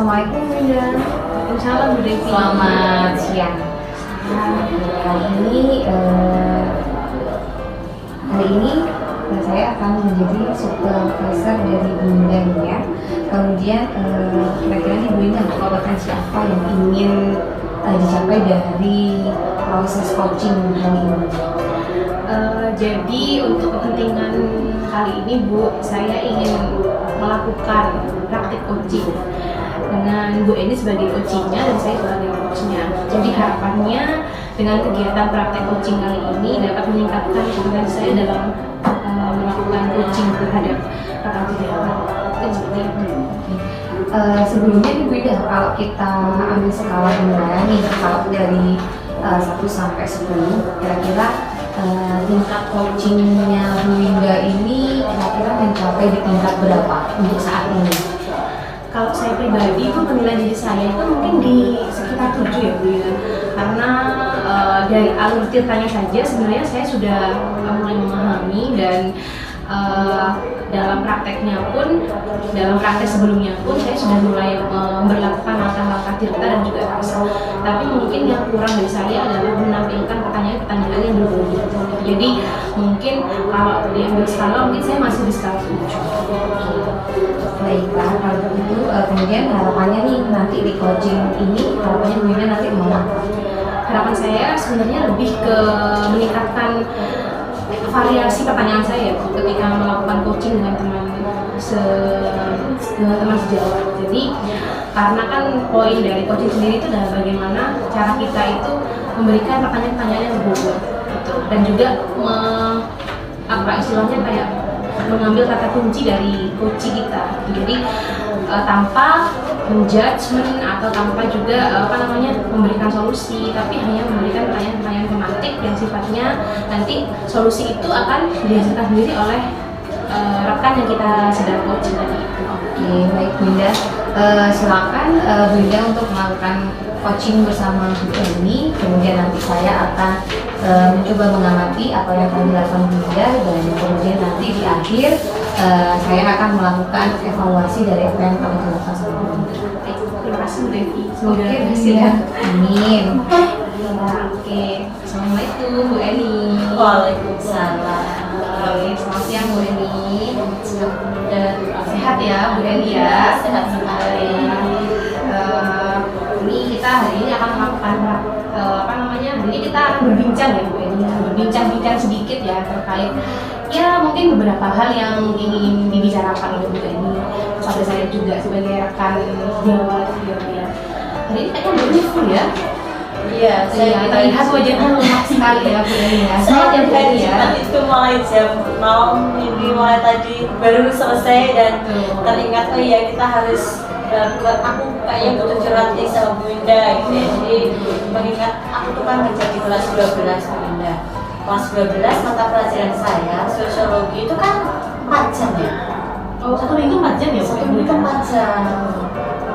Assalamualaikum Winda. Waalaikumsalam Bu Devi. Selamat siang. Kali ini saya akan menjadi supervisor dari Bu Winda ini ya. Kemudian kira-kira nih Bu Winda potensi apa yang ingin dicapai dari proses coaching kali ini? Jadi untuk kepentingan kali ini Bu, saya ingin melakukan praktik coaching dengan Bu Eni sebagai coachingnya dan saya sebagai coachnya. Jadi harapannya dengan kegiatan praktik coaching kali ini dapat meningkatkan kompetensi saya dalam melakukan coaching terhadap rekan sejawat. Seperti itu. Sebelumnya nih Bu Ida, kalau kita ambil skala penilaian nih, kalau dari 1 sampai 10, kira-kira tingkat coachingnya Bu Winda ini kira-kira mencapai di tingkat berapa untuk saat ini? Kalau saya pribadi itu menilai diri saya itu mungkin di sekitar 7 ya Bu ya. Karena dari alur ceritanya saja sebenarnya saya sudah mulai memahami dan dalam prakteknya pun, dalam praktek sebelumnya pun saya sudah mulai memperlakukan langkah-langkah tirta dan juga rasa. Tapi mungkin yang kurang dari saya adalah menampilkan pertanyaan-pertanyaan yang berbeda. Jadi mungkin kalau diambil skala mungkin saya masih di skala 7. Baiklah, kalau begitu kemudian harapannya nih nanti di coaching ini harapannya Bu Winda nanti mau apa? Harapan saya sebenarnya lebih ke meningkatkan variasi pertanyaan saya ketika melakukan coaching dengan teman sejawat. Jadi karena kan poin dari coaching sendiri itu adalah bagaimana cara kita itu memberikan pertanyaan-pertanyaan yang berbobot gitu. Dan juga istilahnya kayak mengambil kata kunci dari coaching kita. Jadi tanpa menjudgment atau tanpa juga memberikan solusi, tapi hanya memberikan pertanyaan-pertanyaan tematik yang sifatnya nanti solusi itu akan dihasilkan sendiri oleh rekan yang kita sedang coaching tadi. Oke, baik Bu Winda. Silakan Bu Winda untuk melakukan coaching bersama Bu Eni. Kemudian nanti saya akan mencoba mengamati apa yang akan dilakukan Bu Winda, dan kemudian nanti di akhir saya akan melakukan evaluasi dari apa yang telah dilakukan sama Bu Winda. Terima kasih Bu Devi. Semoga Oke, berhasil ya. Amin. Oke. Assalamualaikum Bu Eni. Waalaikumsalam. Selamat siang Bu Eni. Sehat ya Bu Eni ya? Sehat sekali. Ini kita hari ini akan melakukan hari ini kita akan berbincang ya Bu Eni, berbincang-bincang sedikit ya terkait ya mungkin beberapa hal yang ingin dibicarakan oleh Bu Eni, sampai saya juga sebagai rekan sejawat ya. Hari ini kayaknya Bu Eni full ya. Iya, Kita lihat wajahnya lemah sekali ya Bu Eni ya. Saya Sehat ya Bu Eni ya. itu mulai jam 6 ini mulai tadi baru selesai dan teringat oh iya kita harus aku kayaknya butuh curhat nih sama Bu Winda gitu ya. Jadi mengingat aku tuh kan kerja di kelas 12 Bu Winda. Kelas 12 mata pelajaran saya sosiologi itu kan 4 jam ya. Oh, 1 minggu 4 jam ya Bu 1 Eni? minggu 4 jam.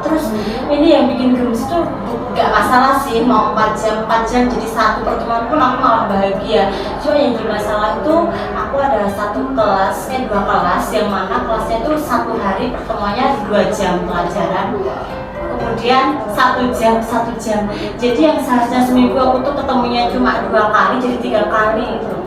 Terus ini yang bikin gemes tuh gak masalah sih mau 4 jam jadi satu pertemuan pun aku malah bahagia. Cuma yang masalah itu aku ada dua kelas yang mana kelasnya itu 1 hari pertemuannya 2 jam pelajaran, kemudian 1 jam. Jadi yang seharusnya seminggu aku tuh ketemunya cuma 2 kali jadi 3 kali gitu.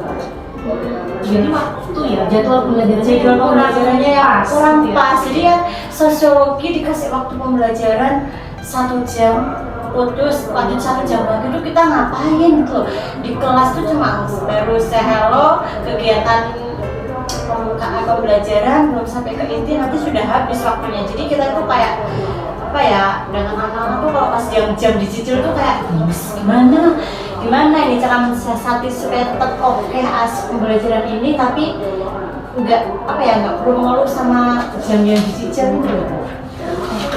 Jadi waktu ya jadwal pembelajarannya ya kurang ya. pas. Jadi kan sosiologi dikasih waktu pembelajaran 1 jam, putus lanjut 1 jam lagi tuh kita ngapain tuh di kelas tuh cuma baru say hello, kegiatan pembukaan pembelajaran belum sampai ke inti nanti sudah habis waktunya. Jadi kita tuh kayak dengan anak-anak tuh kalau pas jam dicicil tuh kayak gimana ini cara mensiasati supaya tetap oke asik pembelajaran ini tapi nggak perlu mengeluh sama jam yang dicicil gitu.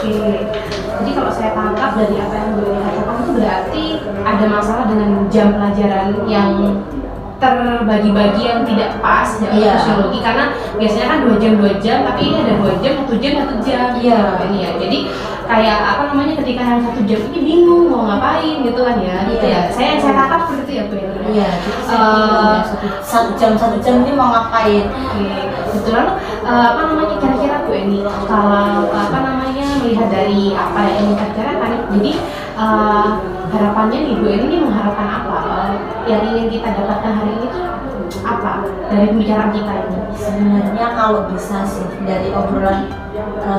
Oke, jadi kalau saya tangkap dari apa yang Bu Eni katakan itu berarti ada masalah dengan jam pelajaran yang terbagi-bagi yang tidak pas ya Iya. sosiologi, karena biasanya kan 2 jam, tapi ini ada 2 jam, 1 jam. Iya. Ini ya, jadi kayak apa namanya, ketika yang 1 jam ini bingung mau ngapain gitu kan ya, gitu Iya. ya. Saya tangkap seperti itu ya Bu ya. Iya, jadi saya bingung ya, satu jam ini mau ngapain? Oke, betul. Lalu apa namanya, kira-kira Bu Eni, kalau apa namanya melihat dari apa yang ingin bicarakan, jadi harapannya nih Bu Eni ini mengharapkan apa? Yang ingin kita dapatkan hari ini tuh apa dari pembicaraan kita ini? Sebenarnya kalau bisa sih dari obrolan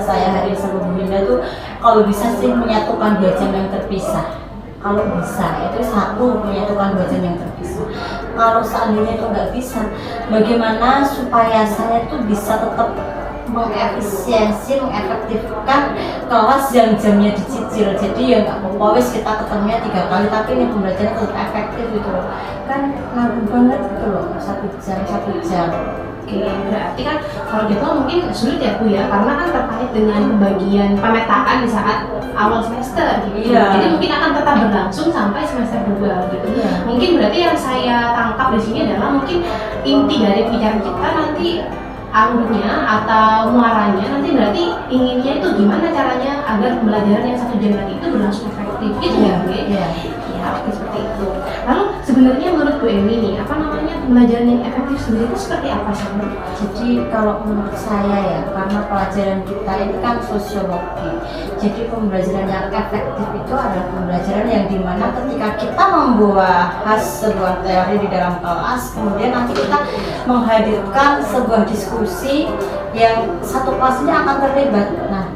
saya hari sama Bu Winda tuh, kalau bisa sih menyatukan 2 jam yang terpisah. Kalau bisa itu satu, menyatukan 2 jam yang terpisah. Kalau seandainya itu nggak bisa, bagaimana supaya saya tuh bisa tetap mengefisiensi, mengefektifkan kelas yang jamnya dicicil. Jadi ya nggak apa-apa wis kita ketemunya 3 kali, tapi ini pembelajaran tetap efektif gitu loh. Kan nanggung banget gitu loh, 1 jam. Oke, berarti kan kalau gitu mungkin sulit ya Bu ya, karena kan terkait dengan pembagian pemetaan di saat awal semester gitu. Iya. Jadi mungkin akan tetap berlangsung sampai semester 2 gitu. Iya. Mungkin berarti yang saya tangkap di sini adalah mungkin inti dari pembicaraan kita nanti alurnya atau muaranya nanti berarti inginnya itu gimana caranya agar pembelajaran yang 1 jam tadi itu berlangsung efektif gitu ya Bu ya? Iya. Ya, oke, seperti itu. Lalu sebenarnya menurut Bu Eni nih, apa namanya pembelajaran yang efektif sendiri itu seperti apa sih? Jadi kalau menurut saya ya, karena pelajaran kita ini kan sosiologi, jadi pembelajaran yang efektif itu adalah pembelajaran yang dimana ketika kita membahas sebuah teori di dalam kelas, kemudian nanti kita menghadirkan sebuah diskusi yang satu kelas ini akan terlibat. Nah,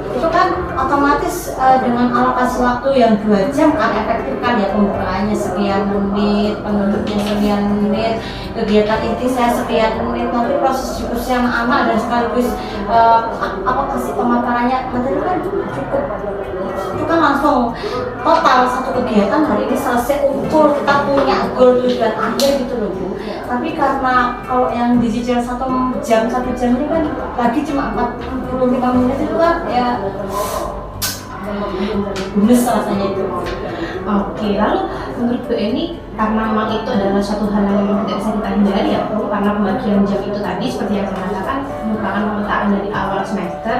itu kan otomatis dengan alokasi waktu yang 2 jam kan efektif kan ya, pembukaannya sekian menit, penutupnya sekian menit, kegiatan inti saya sekian menit, nanti proses diskusi yang anak dan sekaligus apa kasih pemaparannya materi kan cukup, itu kan langsung total satu kegiatan hari ini selesai, ukur kita punya goal tujuan akhir gitu loh Bu. Tapi karena kalau yang dicicil 1 jam ini kan lagi cuma 45 menit itu kan ya bonus rasanya itu. Oke, lalu menurut Bu Eni, karena memang itu adalah suatu hal yang memang tidak bisa kita hindari ya Bu, karena pembagian jam itu tadi seperti yang saya katakan merupakan pemetaan dari awal semester.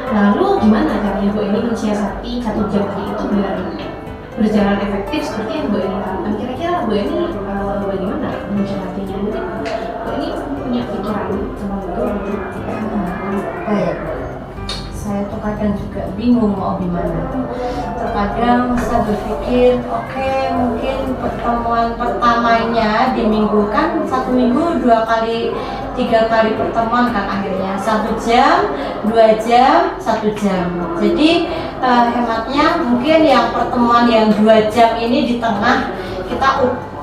Lalu gimana caranya Bu Eni mensiasati 1 jam tadi itu biar berjalan efektif seperti yang Bu Eni lakukan? Kira-kira Bu Eni bagaimana mensiasatinya? Mungkin Bu Eni punya pikiran tentang itu? Baik, saya tuh kadang juga bingung mau gimana. Terkadang saya berpikir, oke, mungkin pertemuan pertamanya di minggu kan 1 minggu 2 kali 3 kali pertemuan kan akhirnya 1 jam, 2 jam, 1 jam. Jadi hematnya mungkin yang pertemuan yang 2 jam ini di tengah kita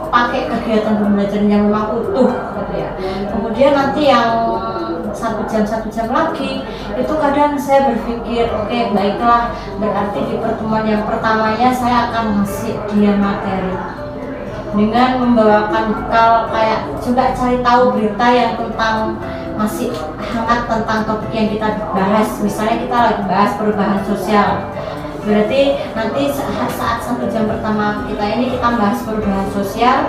pakai kegiatan pembelajaran yang memang utuh gitu ya. Kemudian nanti yang 1 jam lagi itu kadang saya berpikir oke, baiklah, berarti di pertemuan yang pertamanya saya akan ngasih dia materi dengan membawakan bekal kayak coba cari tahu berita yang tentang masih hangat tentang topik yang kita bahas. Misalnya kita lagi bahas perubahan sosial, berarti nanti saat 1 jam pertama kita ini kita bahas perubahan sosial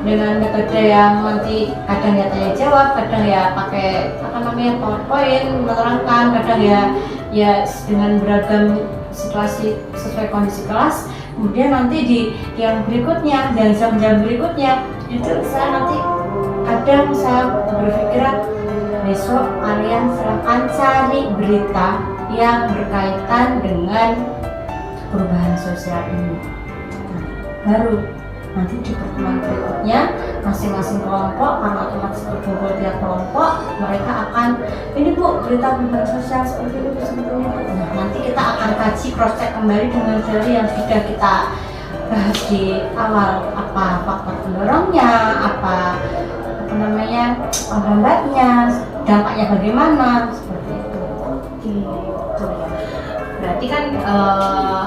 dengan metode yang nanti kadang ya tanya jawab, kadang ya pakai apa namanya PowerPoint menerangkan, kadang ya dengan beragam situasi sesuai kondisi kelas. Kemudian nanti di yang berikutnya dan jam-jam berikutnya itu saya nanti kadang saya berpikiran besok kalian silahkan cari berita yang berkaitan dengan perubahan sosial ini. Nah, baru nanti di pertemuan berikutnya masing-masing kelompok, karena otomatis berkumpul tiap kelompok, mereka akan ini Bu, berita perubahan sosial seperti itu sebetulnya. Nah, nanti kita akan kaji cross check kembali dengan teori yang sudah kita bahas di awal, apa faktor pendorongnya, apa namanya penghambatnya, dampaknya bagaimana, seperti itu. Oke, berarti kan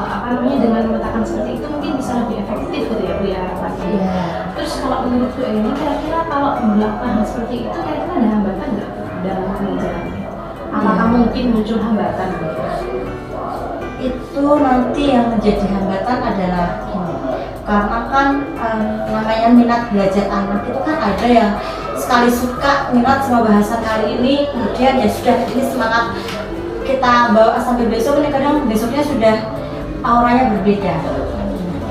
apa namanya dengan meletakkan seperti itu mungkin bisa lebih efektif gitu ya Bu ya harapannya. Iya. Terus kalau menurut Bu Eni, kira-kira kalau melakukan hal seperti itu kira-kira ada hambatan nggak dalam pengajarannya? Apakah mungkin muncul hambatan? Itu nanti yang menjadi hambatan adalah gini, karena kan namanya minat belajar anak itu kan ada yang sekali suka minat sama bahasan kali ini, kemudian ya sudah ini semangat kita bawa sampai besok, ini kadang besoknya sudah auranya berbeda.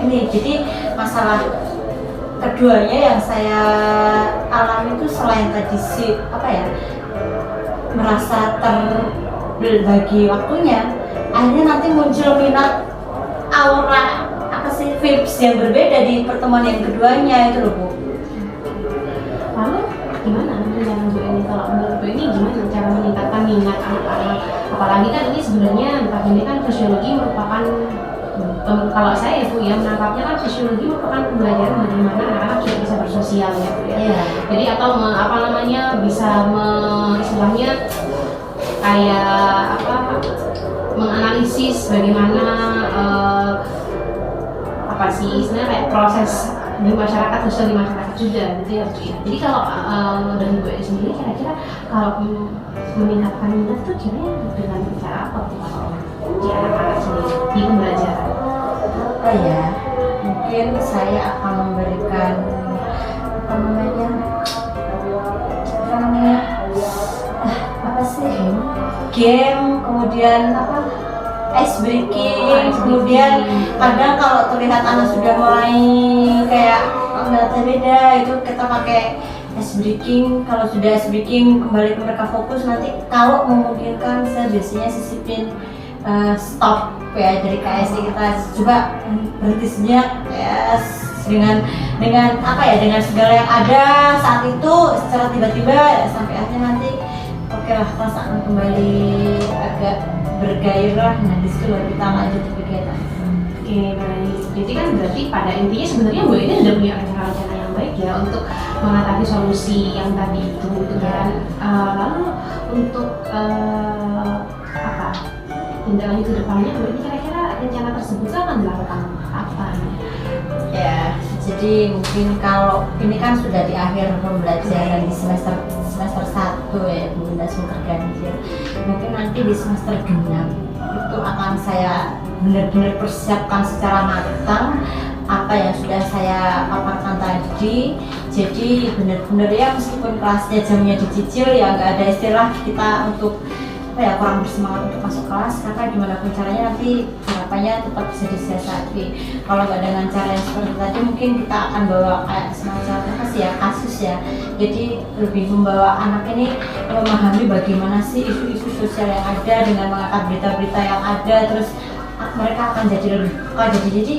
Ini jadi masalah keduanya yang saya alami itu selain tadi merasa terbagi waktunya, akhirnya nanti muncul minat aura vibes yang berbeda di pertemuan yang keduanya itu loh Bu. Lalu gimana rencana Bu Eni, kalau menurut Bu Eni gimana cara meningkatkan minat anak-anak, apalagi kan ini sebenarnya ini kan fisiologi merupakan kalau saya Bu ya menangkapnya kan fisiologi merupakan pembelajaran bagaimana anak-anak juga bisa bersosial ya Bu ya. Yeah. Jadi atau bisa istilahnya kayak menganalisis bagaimana sebenarnya kayak proses di masyarakat, sosial di masyarakat juga gitu ya Bu ya. Jadi kalau dari Bu Eni sendiri kira-kira kalau meningkatkan minat tuh caranya dengan cara apa tuh kalau di anak-anak sendiri di pembelajaran? Mungkin saya akan memberikan game, kemudian ice breaking, kemudian kadang kalau terlihat anak sudah mulai kayak minatnya beda, itu kita pakai ice breaking. Kalau sudah ice breaking kembali ke mereka fokus, nanti kalau memungkinkan saya biasanya sisipin stop ya dari KSI, kita coba berhenti sejenak ya, dengan dengan segala yang ada saat itu secara tiba-tiba sampai akhirnya nanti lah perasaan kembali agak bergairah. Nah di situ baru kita lanjut kegiatan. Oke, baik. Jadi kan berarti pada intinya sebenarnya Bu ini sudah punya rencana yang baik ya untuk mengatasi solusi yang tadi itu kan. Lalu untuk tindak lanjut ke depannya Bu ini kira-kira rencana tersebut akan dilakukan apa? Ya, jadi mungkin kalau ini kan sudah di akhir pembelajaran di semester 1 ya Bu Winda semester ganjil. Mungkin nanti di semester genap itu akan saya benar-benar persiapkan secara matang apa yang sudah saya paparkan tadi. Jadi benar-benar ya meskipun kelasnya jamnya dicicil ya nggak ada istilah kita untuk kurang bersemangat untuk masuk kelas, karena gimana pun caranya nanti harapannya tetap bisa disiasati. Kalau nggak dengan cara yang seperti tadi, mungkin kita akan bawa kayak semacam kasus ya. Jadi lebih membawa anak ini memahami bagaimana sih isu-isu sosial yang ada dengan mengangkat berita-berita yang ada, terus mereka akan jadi lebih peka. Jadi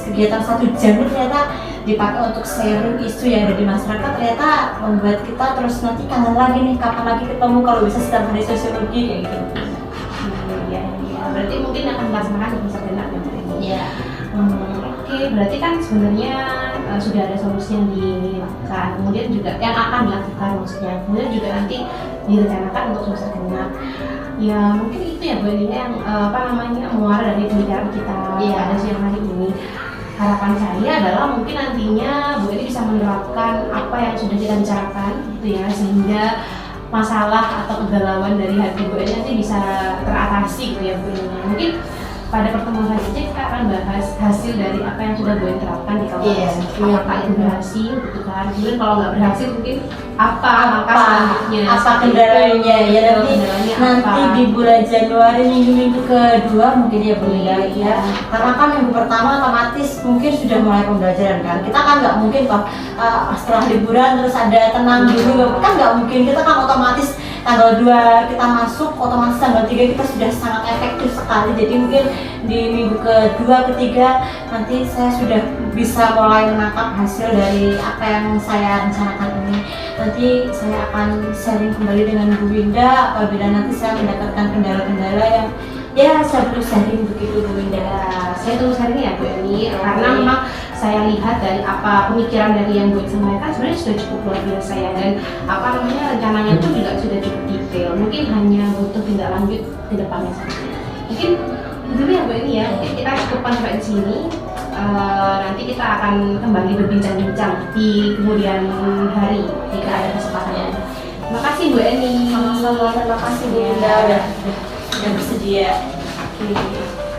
kegiatan 1 jam itu ternyata dipakai untuk sharing isu yang ada di masyarakat, ternyata membuat kita terus nanti kangen lagi nih kapan lagi ketemu kalau bisa setiap hari sosiologi kayak gitu. Iya. Berarti mungkin akan melaksanakan di masa genap ya Bu ini. Iya. Oke, berarti kan sebenarnya sudah ada solusi yang dilakukan, kemudian juga yang akan dilakukan maksudnya, kemudian juga nanti direncanakan untuk semester genap. Ya mungkin itu ya Bu ini yang muara dari pembicaraan kita pada siang hari ini. Harapan saya adalah mungkin nantinya Bu Eni bisa menerapkan apa yang sudah kita bicarakan gitu ya, sehingga masalah atau kegalauan dari hati Bu Eni nanti bisa teratasi gitu ya Bu Eni. Mungkin pada pertemuan selanjutnya kita akan bahas hasil dari apa yang sudah Bu Eni terapkan di kawasan. Apakah itu berhasil gitu kan, kemudian kalau nggak berhasil mungkin apa selanjutnya, apa kendalanya ya, nanti di bulan Januari minggu kedua mungkin ya Bu Ida ya, karena kan minggu pertama otomatis mungkin sudah mulai pembelajaran kan, kita kan nggak mungkin setelah liburan terus ada tenang dulu kan, nggak mungkin. Kita kan otomatis tanggal 2 kita masuk, otomatis tanggal 3 kita sudah sangat efektif sekali. Jadi mungkin di minggu kedua, ketiga nanti saya sudah bisa mulai menangkap hasil dari apa yang saya rencanakan ini. Nanti saya akan sharing kembali dengan Bu Winda apabila nanti saya mendapatkan kendala-kendala yang saya perlu sharing begitu Bu Winda. Saya tunggu sharing ya Bu Eni, karena memang saya lihat dari apa pemikiran dari yang Bu Eni sampaikan sebenarnya sudah cukup luar biasa ya, dan rencananya itu juga sudah cukup detail. Mungkin hanya butuh tindak lanjut ke depannya saja. Mungkin dulu ya Bu Eni ya, mungkin kita cukupkan sampai di sini. Nanti kita akan kembali berbincang-bincang di kemudian hari jika ada kesempatannya. Terima kasih Bu Eni. Sama-sama, terima kasih Bu Winda udah bersedia. Oke.